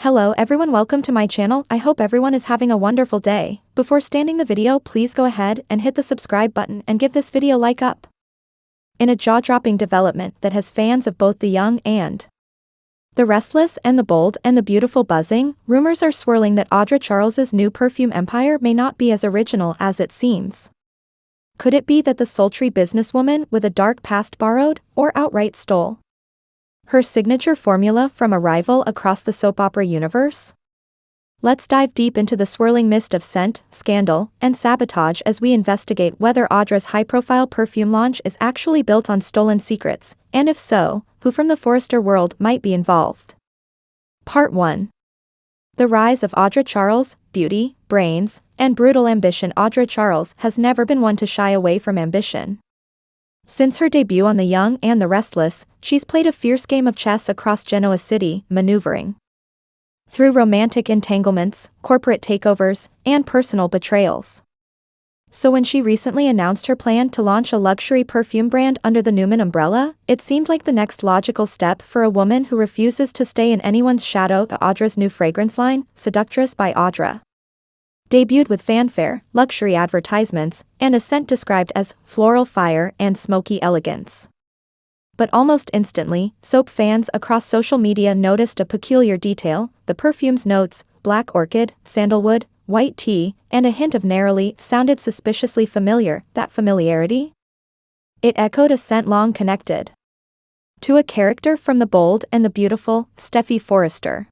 Hello everyone, welcome to my channel. I hope everyone is having a wonderful day. Before starting the video, please go ahead and hit the subscribe button and give this video like up. In a jaw-dropping development that has fans of both the young and the restless and the bold and the beautiful buzzing, rumors are swirling that Audra Charles's new perfume empire may not be as original as it seems. Could it be that the sultry businesswoman with a dark past borrowed, or outright stole, her signature formula from a rival across the soap opera universe? Let's dive deep into the swirling mist of scent, scandal, and sabotage as we investigate whether Audra's high-profile perfume launch is actually built on stolen secrets, and if so, who from the Forrester world might be involved. Part 1. The rise of Audra Charles, beauty, brains, and brutal ambition. Audra Charles has never been one to shy away from ambition. Since her debut on The Young and the Restless, she's played a fierce game of chess across Genoa City, maneuvering through romantic entanglements, corporate takeovers, and personal betrayals. So when she recently announced her plan to launch a luxury perfume brand under the Newman umbrella, it seemed like the next logical step for a woman who refuses to stay in anyone's shadow. Audra's new fragrance line, Seductress by Audra, debuted with fanfare, luxury advertisements, and a scent described as floral fire and smoky elegance. But almost instantly, soap fans across social media noticed a peculiar detail: the perfume's notes, black orchid, sandalwood, white tea, and a hint of neroli, sounded suspiciously familiar. That familiarity? It echoed a scent long connected to a character from The Bold and the Beautiful, Steffy Forrester.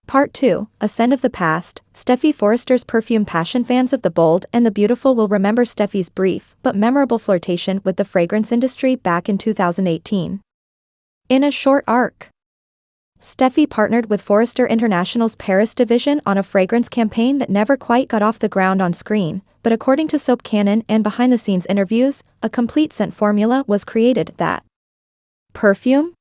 Part 2, A Scent of the Past, Steffy Forrester's perfume passion. Fans of The Bold and the Beautiful will remember Steffy's brief but memorable flirtation with the fragrance industry back in 2018. In a short arc, Steffy partnered with Forrester International's Paris division on a fragrance campaign that never quite got off the ground on screen, but according to soap canon and behind-the-scenes interviews, a complete scent formula was created. That perfume,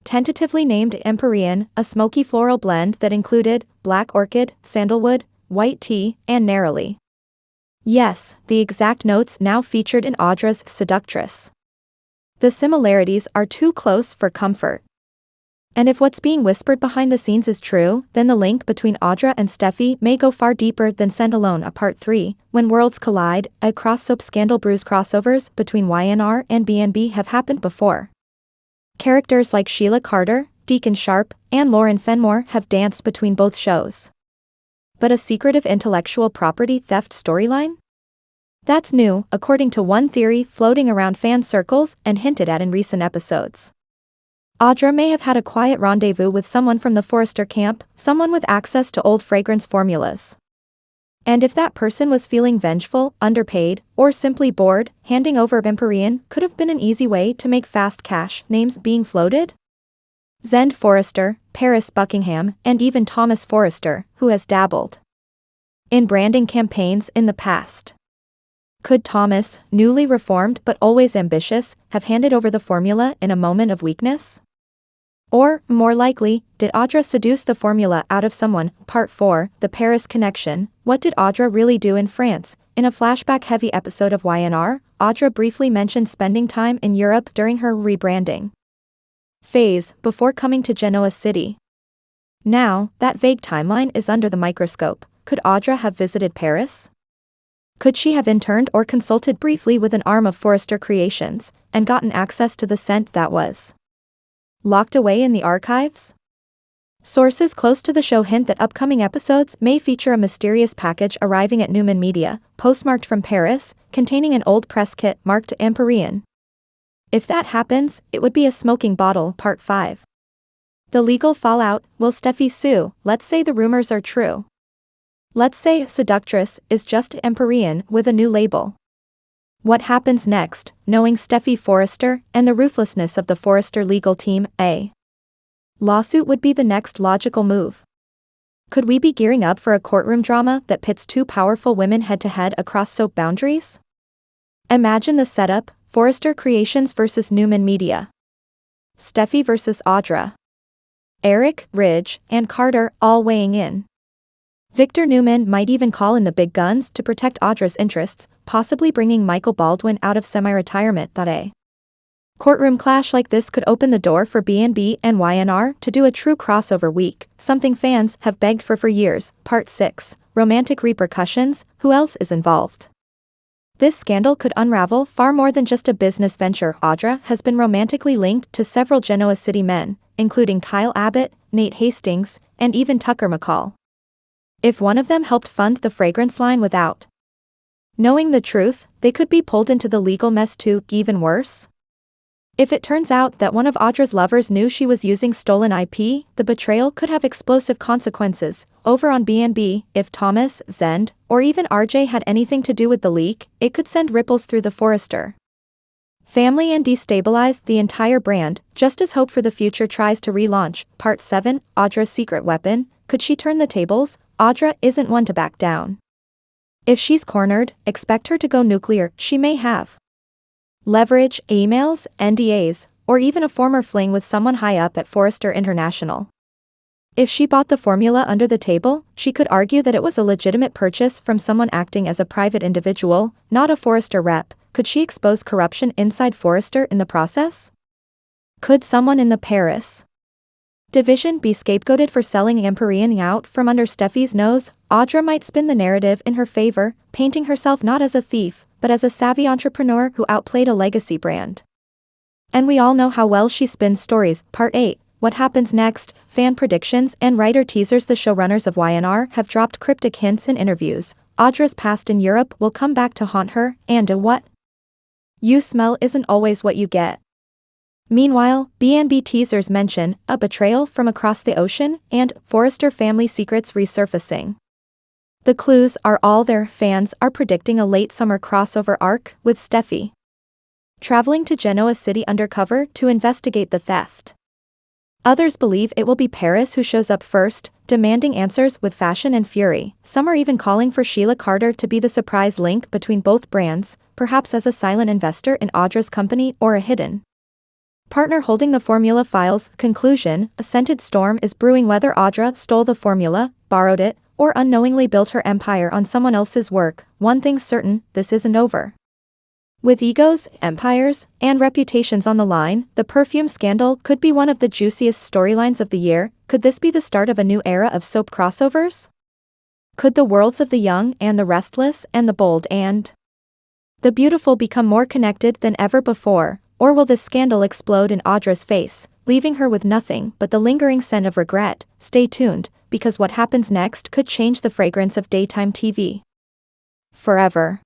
tentatively named Empyrean, a smoky floral blend that included black orchid, sandalwood, white tea, and neroli. Yes, the exact notes now featured in Audra's Seductress. The similarities are too close for comfort. And if what's being whispered behind the scenes is true, then the link between Audra and Steffy may go far deeper than scent alone. Part 3, When Worlds Collide, a cross-soap scandal brews. Crossovers between YNR and B&B have happened before. Characters like Sheila Carter, Deacon Sharp, and Lauren Fenmore have danced between both shows. But a secretive intellectual property theft storyline? That's new, according to one theory floating around fan circles and hinted at in recent episodes. Audra may have had a quiet rendezvous with someone from the Forrester camp, someone with access to old fragrance formulas. And if that person was feeling vengeful, underpaid, or simply bored, handing over Empyrean could have been an easy way to make fast cash. Names being floated? Zend Forrester, Paris Buckingham, and even Thomas Forrester, who has dabbled in branding campaigns in the past. Could Thomas, newly reformed but always ambitious, have handed over the formula in a moment of weakness? Or, more likely, did Audra seduce the formula out of someone? Part 4, The Paris Connection. What did Audra really do in France? In a flashback-heavy episode of YNR, Audra briefly mentioned spending time in Europe during her rebranding phase, before coming to Genoa City. Now, that vague timeline is under the microscope. Could Audra have visited Paris? Could she have interned or consulted briefly with an arm of Forrester Creations, and gotten access to the scent that was locked away in the archives? Sources close to the show hint that upcoming episodes may feature a mysterious package arriving at Newman Media, postmarked from Paris, containing an old press kit marked Empyrean. If that happens, it would be a smoking bottle. Part 5. The legal fallout. Will Steffy sue? Let's say the rumors are true. Let's say Seductress is just Empyrean with a new label. What happens next, knowing Steffy Forrester and the ruthlessness of the Forrester legal team? A lawsuit would be the next logical move. Could we be gearing up for a courtroom drama that pits two powerful women head-to-head across soap boundaries? Imagine the setup: Forrester Creations versus Newman Media, Steffy versus Audra, Eric, Ridge, and Carter all weighing in. Victor Newman might even call in the big guns to protect Audra's interests, possibly bringing Michael Baldwin out of semi-retirement. A Courtroom clash like this could open the door for B&B and YNR to do a true crossover week, something fans have begged for years. Part 6. Romantic repercussions, who else is involved? This scandal could unravel far more than just a business venture. Audra has been romantically linked to several Genoa City men, including Kyle Abbott, Nate Hastings, and even Tucker McCall. If one of them helped fund the fragrance line without knowing the truth, they could be pulled into the legal mess too. Even worse, if it turns out that one of Audra's lovers knew she was using stolen IP, the betrayal could have explosive consequences. Over on B&B, if Thomas, Zend, or even RJ had anything to do with the leak, it could send ripples through the Forrester family and destabilize the entire brand, just as Hope for the Future tries to relaunch. Part 7. Audra's secret weapon, could she turn the tables? Audra isn't one to back down. If she's cornered, expect her to go nuclear. She may have leverage, emails, NDAs, or even a former fling with someone high up at Forrester International. If she bought the formula under the table, she could argue that it was a legitimate purchase from someone acting as a private individual, not a Forrester rep. Could she expose corruption inside Forrester in the process? Could someone in the Paris division be scapegoated for selling Empyrean out from under Steffy's nose? Audra might spin the narrative in her favor, painting herself not as a thief, but as a savvy entrepreneur who outplayed a legacy brand. And we all know how well she spins stories. Part 8. What happens next? Fan predictions and writer teasers. The showrunners of YNR have dropped cryptic hints in interviews. Audra's past in Europe will come back to haunt her, and what you smell isn't always what you get. Meanwhile, B&B teasers mention a betrayal from across the ocean and Forrester family secrets resurfacing. The clues are all there. Fans are predicting a late summer crossover arc, with Steffy traveling to Genoa City undercover to investigate the theft. Others believe it will be Paris who shows up first, demanding answers with fashion and fury. Some are even calling for Sheila Carter to be the surprise link between both brands, perhaps as a silent investor in Audra's company or a hidden partner holding the formula files. Conclusion: a scented storm is brewing. Whether Audra stole the formula, borrowed it, or unknowingly built her empire on someone else's work, one thing's certain, this isn't over. With egos, empires, and reputations on the line, the Perfume scandal could be one of the juiciest storylines of the year. Could this be the start of a new era of soap crossovers? Could the worlds of the young and the restless and the bold and the beautiful become more connected than ever before? Or will this scandal explode in Audra's face, leaving her with nothing but the lingering scent of regret? Stay tuned, because what happens next could change the fragrance of daytime TV forever.